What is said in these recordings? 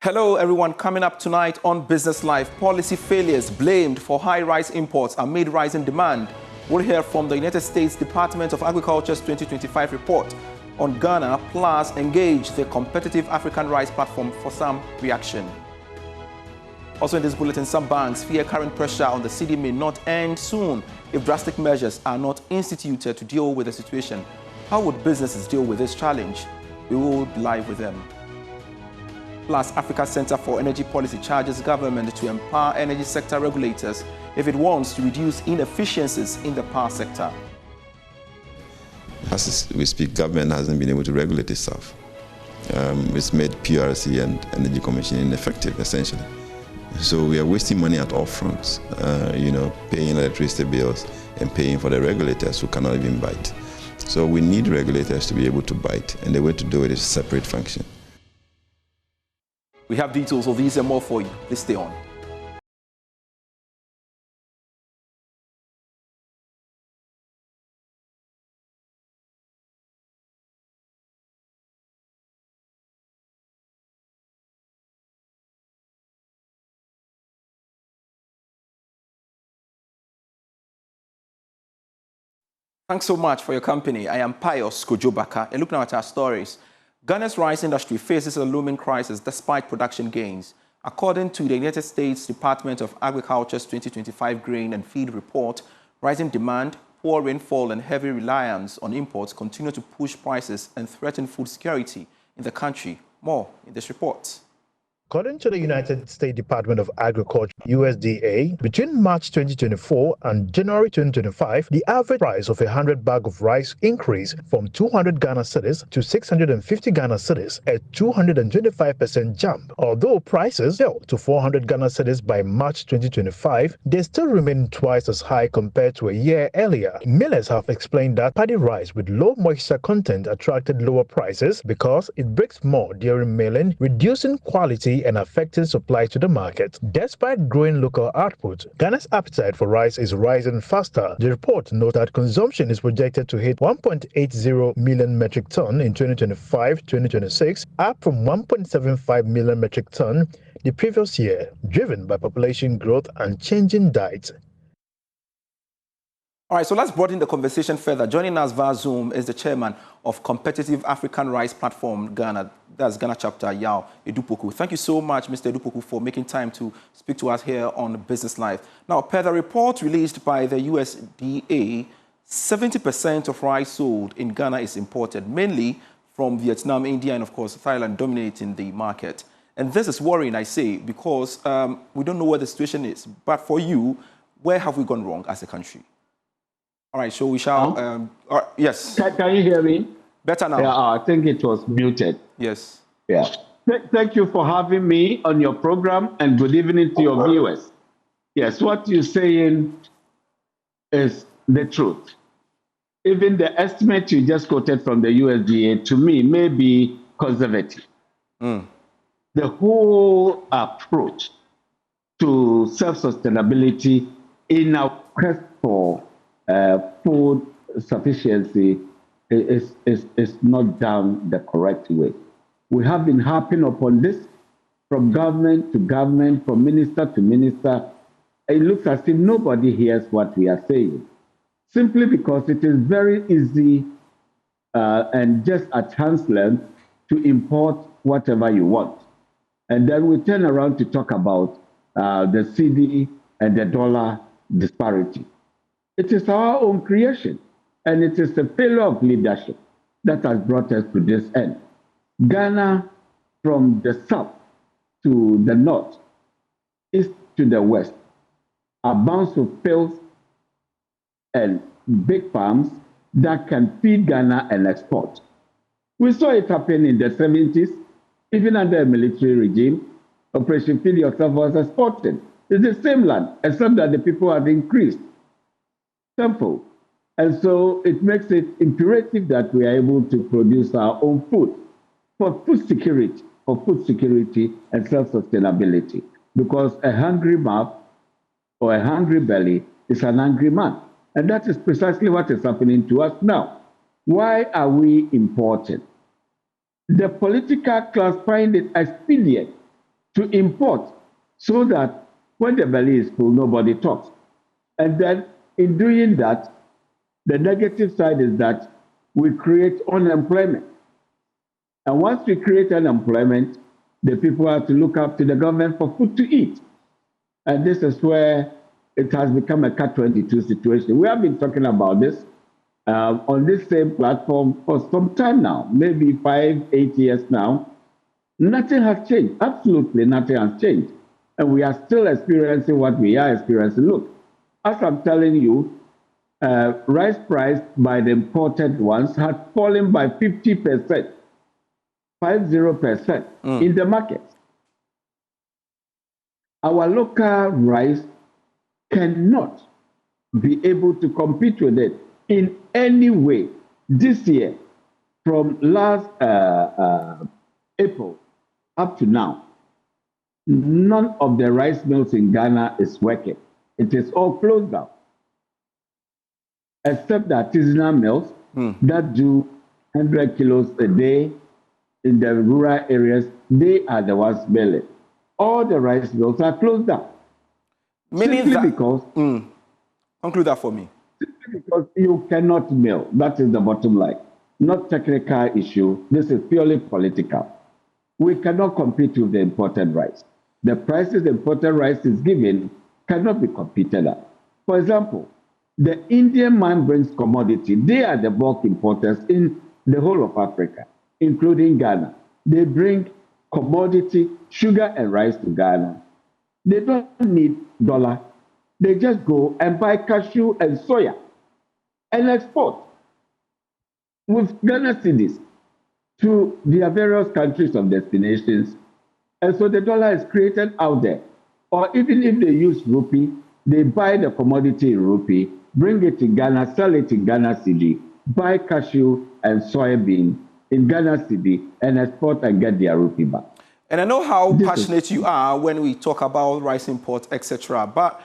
Hello everyone, coming up tonight on Business Live, policy failures blamed for high rice imports amid rising demand. We'll hear from the United States Department of Agriculture's 2025 report on Ghana, plus engage the competitive African rice platform for some reaction. Also in this bulletin, some banks fear current pressure on the cedi may not end soon if drastic measures are not instituted to deal with the situation. How would businesses deal with this challenge? We will be live with them. Plus, Africa Center for Energy Policy charges government to empower energy sector regulators if it wants to reduce inefficiencies in the power sector. As we speak, government hasn't been able to regulate itself. It's made PRC and Energy Commission ineffective, essentially. So we are wasting money at all fronts, paying electricity bills and paying for the regulators who cannot even bite. So we need regulators to be able to bite, and the way to do it is separate function. We have details of these and more for you. Please stay on. Thanks so much for your company. I am Pius Kojobaka, and look now at our stories. Ghana's rice industry faces a looming crisis despite production gains. According to the United States Department of Agriculture's 2025 Grain and Feed Report, rising demand, poor rainfall and heavy reliance on imports continue to push prices and threaten food security in the country. More in this report. According to the United States Department of Agriculture, USDA, between March 2024 and January 2025, the average price of 100 bags of rice increased from 200 Ghana cedis to 650 Ghana cedis, a 225% jump. Although prices fell to 400 Ghana cedis by March 2025, they still remain twice as high compared to a year earlier. Millers have explained that paddy rice with low moisture content attracted lower prices because it breaks more during milling, reducing quality and affecting supply to the market. Despite growing local output, Ghana's appetite for rice is rising faster. The report notes that consumption is projected to hit 1.80 million metric ton in 2025-2026, up from 1.75 million metric ton the previous year, driven by population growth and changing diets. All right, so let's broaden the conversation further. Joining us via Zoom is the chairman of Competitive African Rice Platform Ghana, that's Ghana chapter, Yao Edupoku. Thank you so much, Mr. Edupoku, for making time to speak to us here on Business Live. Now, per the report released by the USDA, 70% of rice sold in Ghana is imported, mainly from Vietnam, India, and of course, Thailand dominating the market. And this is worrying, I say, because we don't know where the situation is. But for you, where have we gone wrong as a country? All right, so we shall... yes. Can you hear me? Better now. Yeah, I think it was muted. Yes. Yeah. Thank you for having me on your program, and good evening to your viewers. Yes, what you're saying is the truth. Even the estimate you just quoted from the USDA, to me, may be conservative. The whole approach to self-sustainability in our quest for food sufficiency is not done the correct way. We have been harping upon this from government to government, from minister to minister. It looks as if nobody hears what we are saying, simply because it is very easy and just at hand's length to import whatever you want. And then we turn around to talk about the cedi and the dollar disparity. It is our own creation, and it is the failure of leadership that has brought us to this end. Ghana, from the south to the north, east to the west, abounds with fields and big farms that can feed Ghana and export. We saw it happen in the 70s, even under a military regime. Operation Feed Yourself was exported. It's the same land, except that the people have increased. Simple. And so it makes it imperative that we are able to produce our own food for food security and self-sustainability. Because a hungry mouth or a hungry belly is an angry man. And that is precisely what is happening to us now. Why are we importing? The political class find it expedient to import so that when the belly is full, nobody talks. And then in doing that, the negative side is that we create unemployment. And once we create unemployment, the people have to look up to the government for food to eat. And this is where it has become a catch-22 situation. We have been talking about this on this same platform for some time now, maybe 5-8 years now. Nothing has changed. Absolutely nothing has changed. And we are still experiencing what we are experiencing. Look, as I'm telling you, rice price by the imported ones had fallen by 50%, 50% in the market. Our local rice cannot be able to compete with it in any way. This year, from last April up to now, none of the rice mills in Ghana is working. It is all closed down, except the artisanal mills that do 100 kilos a day in the rural areas. They are the ones milling. All the rice mills are closed down. Meaning that, because conclude that for me. Simply because you cannot mill. That is the bottom line. Not technical issue. This is purely political. We cannot compete with the imported rice. The prices the imported rice is given cannot be competed at. For example, the Indian man brings commodity. They are the bulk importers in the whole of Africa, including Ghana. They bring commodity, sugar and rice to Ghana. They don't need dollar. They just go and buy cashew and soya and export with Ghana cedis to their various countries of destinations. And so the dollar is created out there. Or even if they use rupee, they buy the commodity in rupee, bring it to Ghana, sell it in Ghana cedi, buy cashew and soybean in Ghana cedi, and export and get their rupee back. And I know how passionate you are when we talk about rice imports, etc. But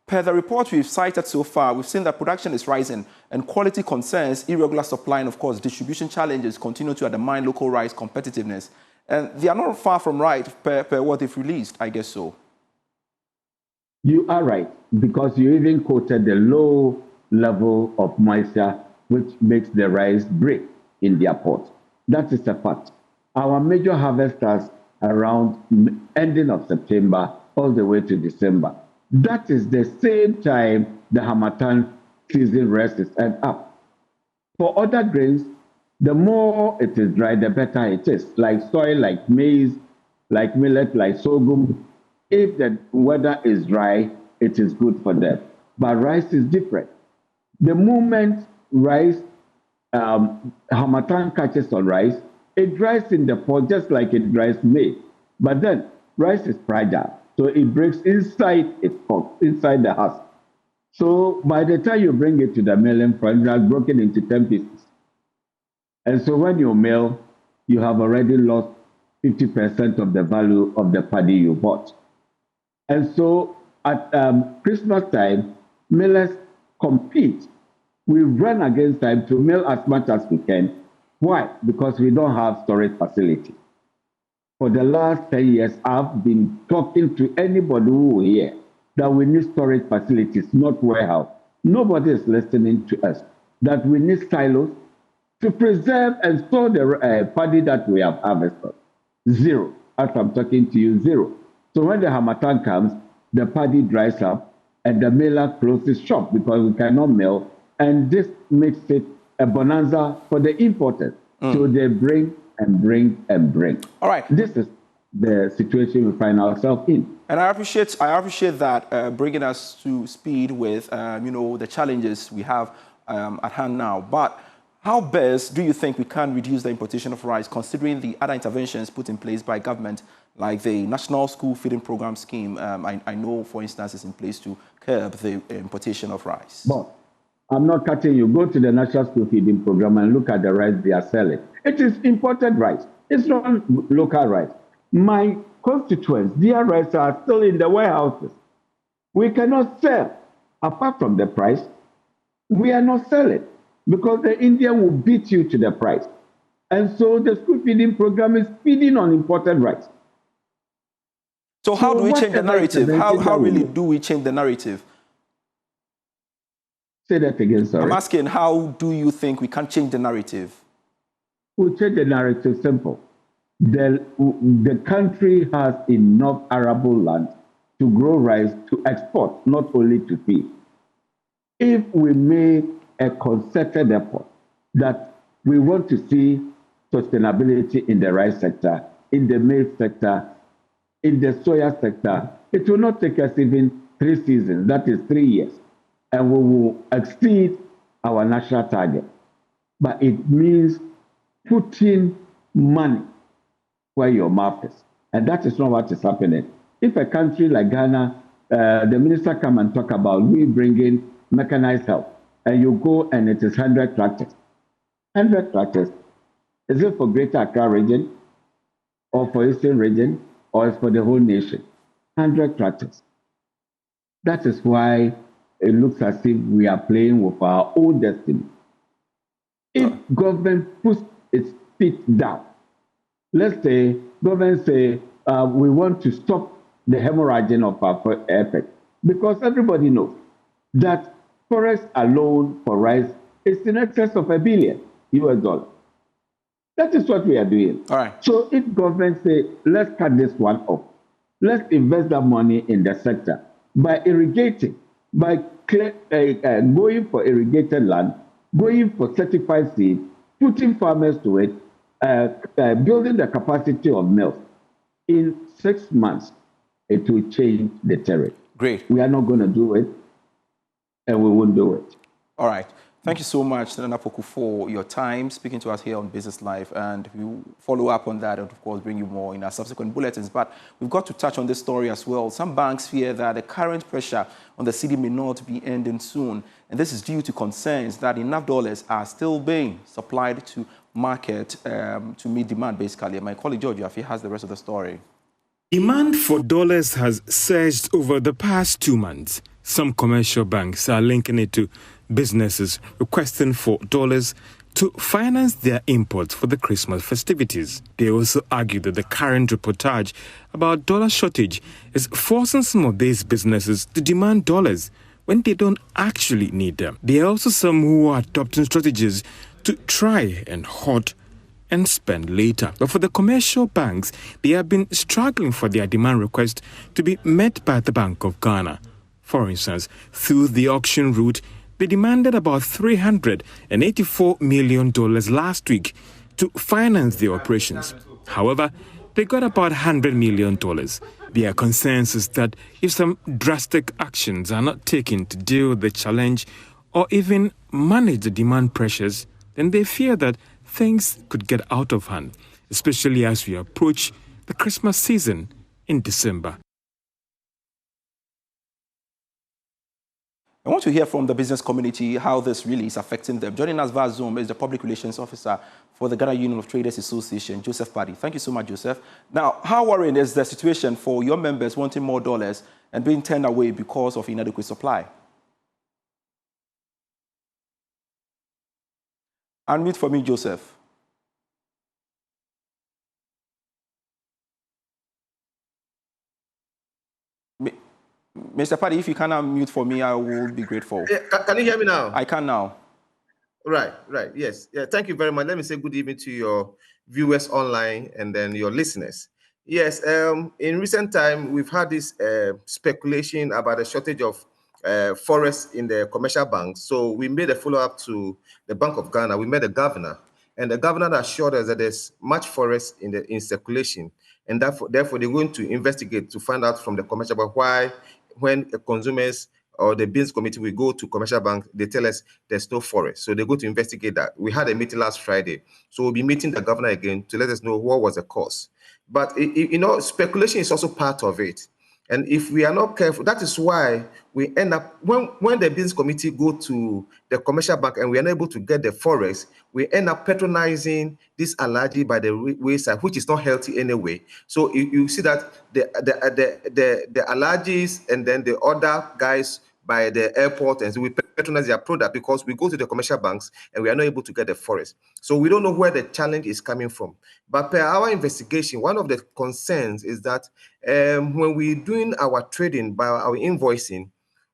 per the report we've cited so far, we've seen that production is rising and quality concerns, irregular supply, and of course, distribution challenges continue to undermine local rice competitiveness. And they are not far from right per what they've released, I guess so. You are right, because you even quoted the low level of moisture, which makes the rice break in their pot. That is a fact. Our major harvesters around ending of September all the way to December. That is the same time the Harmattan season rest is up. For other grains, the more it is dry, the better it is. Like soy, like maize, like millet, like sorghum. If the weather is dry, it is good for them. But rice is different. The moment rice, Harmattan catches on rice, it dries in the pot just like it dries maize. But then rice is fragile, so it breaks inside its pot, inside the husk. So by the time you bring it to the milling front, it has broken into 10 pieces. And so when you mill, you have already lost 50% of the value of the paddy you bought. And so at Christmas time, millers compete. We run against time to mill as much as we can. Why? Because we don't have storage facility. For the last 10 years, I've been talking to anybody who will hear that we need storage facilities, not warehouse. Nobody is listening to us. That we need silos to preserve and store the paddy that we have harvested. Zero. As I'm talking to you, zero. So when the Harmattan comes, the paddy dries up and the miller closes shop because we cannot mill. And this makes it a bonanza for the importers. So they bring and bring and bring. All right. This is the situation we find ourselves in. And I appreciate that bringing us to speed with, the challenges we have at hand now. But how best do you think we can reduce the importation of rice, considering the other interventions put in place by government, like the National School Feeding Program scheme? I know, for instance, is in place to curb the importation of rice. But I'm not cutting you. Go to the National School Feeding Program and look at the rice they are selling. It is imported rice. It's not local rice. My constituents, their rice are still in the warehouses. We cannot sell. Apart from the price, we are not selling because the Indian will beat you to the price. And so the school feeding program is feeding on imported rice. So how do we change the whatever narrative? intervention How that we really make- do we change the narrative? Say that again, sorry. I'm asking, how do you think we can change the narrative? We'll change the narrative simple. The country has enough arable land to grow rice to export, not only to feed. If we make a concerted effort that we want to see sustainability in the rice sector, in the maize sector, in the soya sector, it will not take us even 3 seasons, that is 3 years, and we will exceed our national target. But it means putting money where your mouth is. And that is not what is happening. If a country like Ghana, the minister come and talk about we bringing mechanized help, and you go and it is 100 tractors. 100 tractors. Is it for Greater Accra region, or for Eastern region, or is for the whole nation? 100 tractors. That is why it looks as if we are playing with our own destiny. If government puts its feet down, let's say government say we want to stop the hemorrhaging of our effort, because everybody knows that forest alone for rice is in excess of $1 billion US. That is what we are doing. All right. So if government say, let's cut this one off, let's invest that money in the sector by irrigating, by going for irrigated land, going for certified seed, putting farmers to it, building the capacity of mills. In 6 months, it will change the terrain. Great. We are not going to do it, and we won't do it. All right. Thank you so much, Nana Poku, for your time speaking to us here on Business Live. And we will follow up on that and, of course, bring you more in our subsequent bulletins. But we've got to touch on this story as well. Some banks fear that the current pressure on the cedi may not be ending soon. And this is due to concerns that enough dollars are still being supplied to market to meet demand, basically. And my colleague, George Yafi, has the rest of the story. Demand for dollars has surged over the past 2 months. Some commercial banks are linking it to businesses requesting for dollars to finance their imports for the Christmas festivities. They also argue that the current reportage about dollar shortage is forcing some of these businesses to demand dollars when they don't actually need them. There are also some who are adopting strategies to try and hoard and spend later. But for the commercial banks, they have been struggling for their demand request to be met by the Bank of Ghana. For instance, through the auction route, they demanded about $384 million last week to finance their operations. However, they got about $100 million. Their concerns is that if some drastic actions are not taken to deal with the challenge or even manage the demand pressures, then they fear that things could get out of hand, especially as we approach the Christmas season in December. I want to hear from the business community how this really is affecting them. Joining us via Zoom is the Public Relations Officer for the Ghana Union of Traders Association, Joseph Paddy. Thank you so much, Joseph. Now, how worrying is the situation for your members wanting more dollars and being turned away because of inadequate supply? Unmute for me, Joseph. Mr. Paddy, if you can unmute for me, I will be grateful. Can you hear me now? I can now. Right, yes. Yeah, thank you very much. Let me say good evening to your viewers online and then your listeners. Yes, in recent time, we've had this speculation about a shortage of forests in the commercial banks. So we made a follow-up to the Bank of Ghana. We met the governor, and the governor assured us that there's much forest in circulation, and therefore they're going to investigate to find out from the commercial bank why, when consumers or the business committee will go to commercial bank, they tell us there's no forest. So they're going to investigate that. We had a meeting last Friday. So we'll be meeting the governor again to let us know what was the cause. But, speculation is also part of it. And if we are not careful, that is why we end up, when the business committee go to the commercial bank and we are not able to get the forest, we end up patronizing this allergy by the wayside, which is not healthy anyway. So you see that the allergies and then the other guys by the airport, and so we patronize their product because we go to the commercial banks and we are not able to get the forex. So we don't know where the challenge is coming from. But per our investigation, one of the concerns is that when we're doing our trading by our invoicing,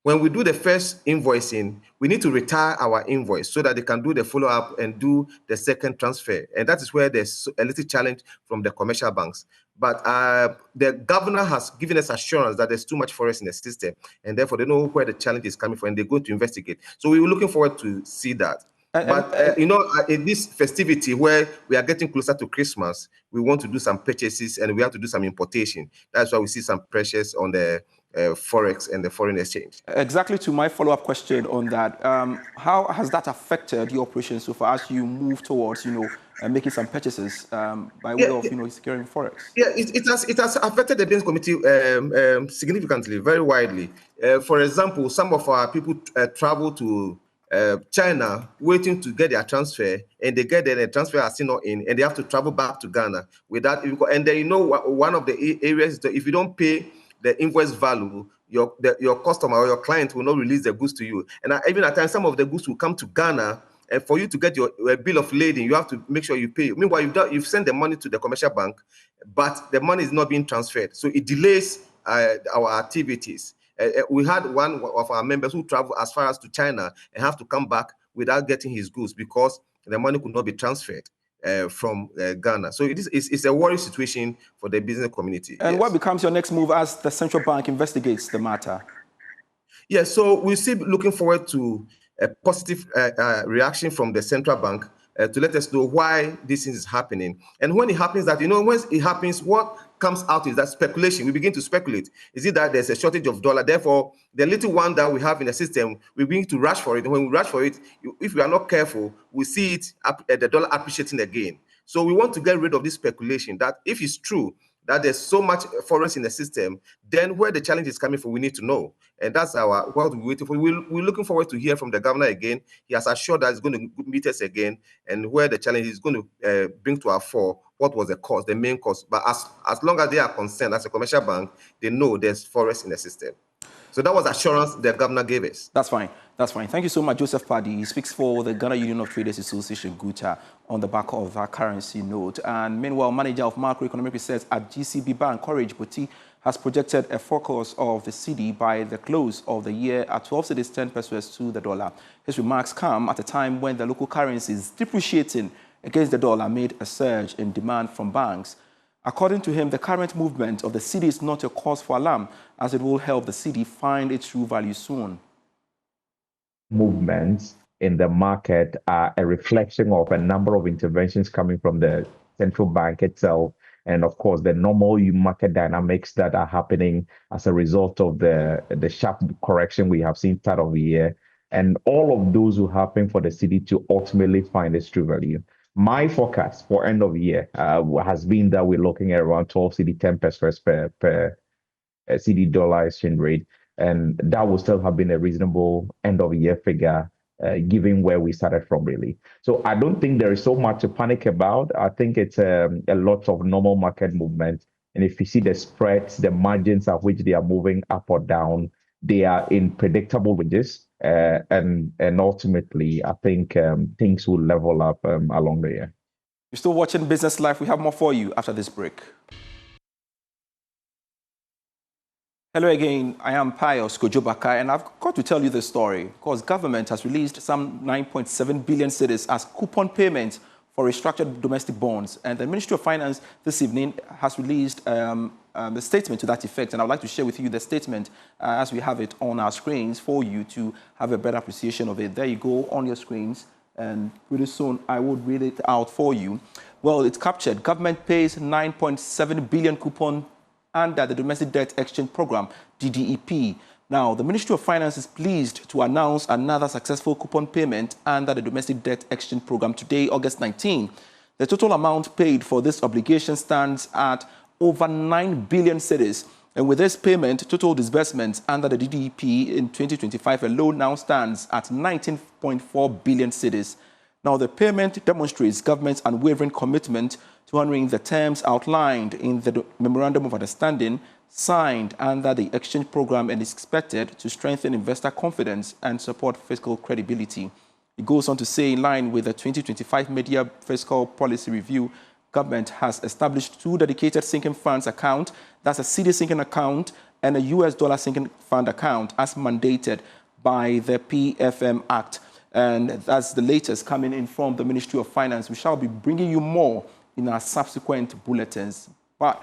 when we do the first invoicing, we need to retire our invoice so that they can do the follow-up and do the second transfer. And that is where there's a little challenge from the commercial banks. But the governor has given us assurance that there's too much forex in the system, and therefore they know where the challenge is coming from, and they're going to investigate. So we were looking forward to see that. But in this festivity where we are getting closer to Christmas, we want to do some purchases and we have to do some importation. That's why we see some pressures on the forex and the foreign exchange. Exactly to my follow-up question on that, how has that affected your operations so far as you move towards, making some purchases by way of, securing forex? Yeah, it has affected the business community significantly, very widely. For example, some of our people travel to China waiting to get their transfer, and they get there, the transfer are still not in, and they have to travel back to Ghana with that. And then one of the areas is that if you don't pay the invoice value, your customer or your client will not release the goods to you. And even at times, some of the goods will come to Ghana, and for you to get your bill of lading, you have to make sure you pay. Meanwhile, you've sent the money to the commercial bank, but the money is not being transferred. So it delays our activities. We had one of our members who traveled as far as to China and have to come back without getting his goods because the money could not be transferred from Ghana. So it's a worry situation for the business community. And what becomes your next move as the central bank investigates the matter? Yeah, so we're still looking forward to a positive reaction from the central bank to let us know why this is happening. And when it happens that, when it happens, what comes out is that speculation. We begin to speculate. Is it that there's a shortage of dollar? Therefore, the little one that we have in the system, we begin to rush for it. And when we rush for it, if we are not careful, we see it the dollar appreciating again. So we want to get rid of this speculation that if it's true that there's so much forex in the system, then where the challenge is coming from, we need to know. And that's what we're waiting for. We're looking forward to hear from the governor again. He has assured that he's going to meet us again, and where the challenge is going to bring to our fore what was the cause, the main cause. But as long as they are concerned, as a commercial bank, they know there's forex in the system. So that was assurance the governor gave us. That's fine. That's fine. Thank you so much, Joseph Paddy. He speaks for the Ghana Union of Traders Association, GUTA, on the back of that currency note. And meanwhile, manager of macroeconomic research at GCB Bank, Courage Boti, has projected a forecast of the cedi by the close of the year at 12 cedis 10 pesos to the dollar. His remarks come at a time when the local currency is depreciating against the dollar amid a surge in demand from banks. According to him, the current movement of the cedi is not a cause for alarm, as it will help the cedi find its true value soon. Movements in the market are a reflection of a number of interventions coming from the central bank itself, and of course the normal market dynamics that are happening as a result of the sharp correction we have seen start of the year, and all of those will happen for the cedi to ultimately find its true value. My forecast for end of year has been that we're looking at around 12 cedi 10 pesos per cedi dollar exchange rate, and that would still have been a reasonable end of year figure given where we started from, really. So I don't think there is so much to panic about. I think it's a lot of normal market movement, and if you see the spreads, the margins at which they are moving up or down, they are in predictable ranges. And ultimately, I think things will level up along the year. You're still watching Business Life. We have more for you after this break. Hello again. I am Pius Kojobaka, and I've got to tell you this story because government has released some 9.7 billion cedis as coupon payment for restructured domestic bonds. And the Ministry of Finance this evening has released a statement to that effect. And I'd like to share with you the statement as we have it on our screens for you to have a better appreciation of it. There you go on your screens. And pretty soon I would read it out for you. Well, it's captured. Government pays 9.7 billion coupon under the Domestic Debt Exchange Program, DDEP. Now, the Ministry of Finance is pleased to announce another successful coupon payment under the Domestic Debt Exchange Program today, August 19. The total amount paid for this obligation stands at over 9 billion cedis. And with this payment, total disbursements under the DDEP in 2025 alone now stands at 19.4 billion cedis. Now, the payment demonstrates government's unwavering commitment to honoring the terms outlined in the Memorandum of Understanding signed under the exchange program and is expected to strengthen investor confidence and support fiscal credibility. It goes on to say, in line with the 2025 Media Fiscal Policy Review, government has established 2 dedicated sinking funds account, that's a CD sinking account and a US dollar sinking fund account as mandated by the PFM Act. And that's the latest coming in from the Ministry of Finance. We shall be bringing you more in our subsequent bulletins. But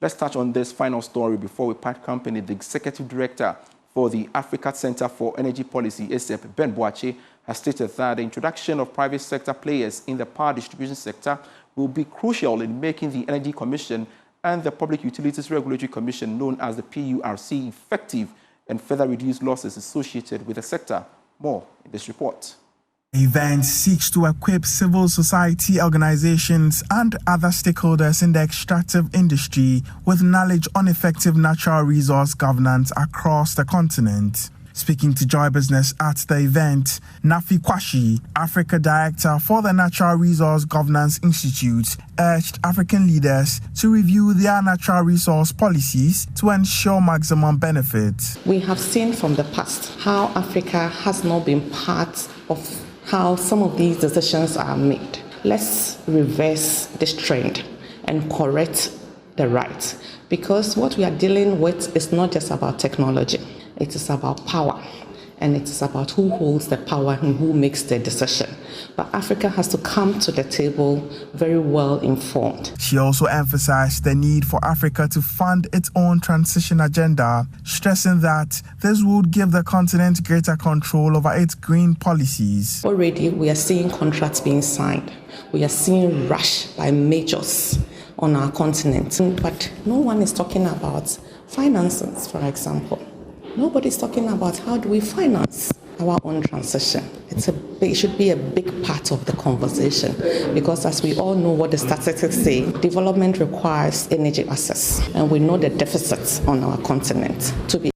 let's touch on this final story before we part company. The Executive Director for the Africa Center for Energy Policy, ACEP, Ben Boache, has stated that the introduction of private sector players in the power distribution sector will be crucial in making the Energy Commission and the Public Utilities Regulatory Commission, known as the PURC, effective and further reduce losses associated with the sector. More in this report. The event seeks to equip civil society organizations and other stakeholders in the extractive industry with knowledge on effective natural resource governance across the continent. Speaking to Joy Business at the event, Nafi Kwashi, Africa Director for the Natural Resource Governance Institute, urged African leaders to review their natural resource policies to ensure maximum benefit. We have seen from the past how Africa has not been part of how some of these decisions are made. Let's reverse this trend and correct the right, because what we are dealing with is not just about technology. It is about power, and it is about who holds the power and who makes the decision. But Africa has to come to the table very well informed. She also emphasized the need for Africa to fund its own transition agenda, stressing that this would give the continent greater control over its green policies. Already, we are seeing contracts being signed. We are seeing rush by majors on our continent. But no one is talking about finances, for example. Nobody's talking about how do we finance our own transition. It should be a big part of the conversation, because as we all know what the statistics say, development requires energy access, and we know the deficits on our continent to be.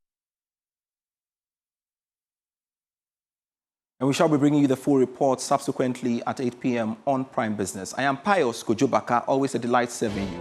And we shall be bringing you the full report subsequently at 8 p.m. on Prime Business. I am Pius Kojobaka, always a delight serving you.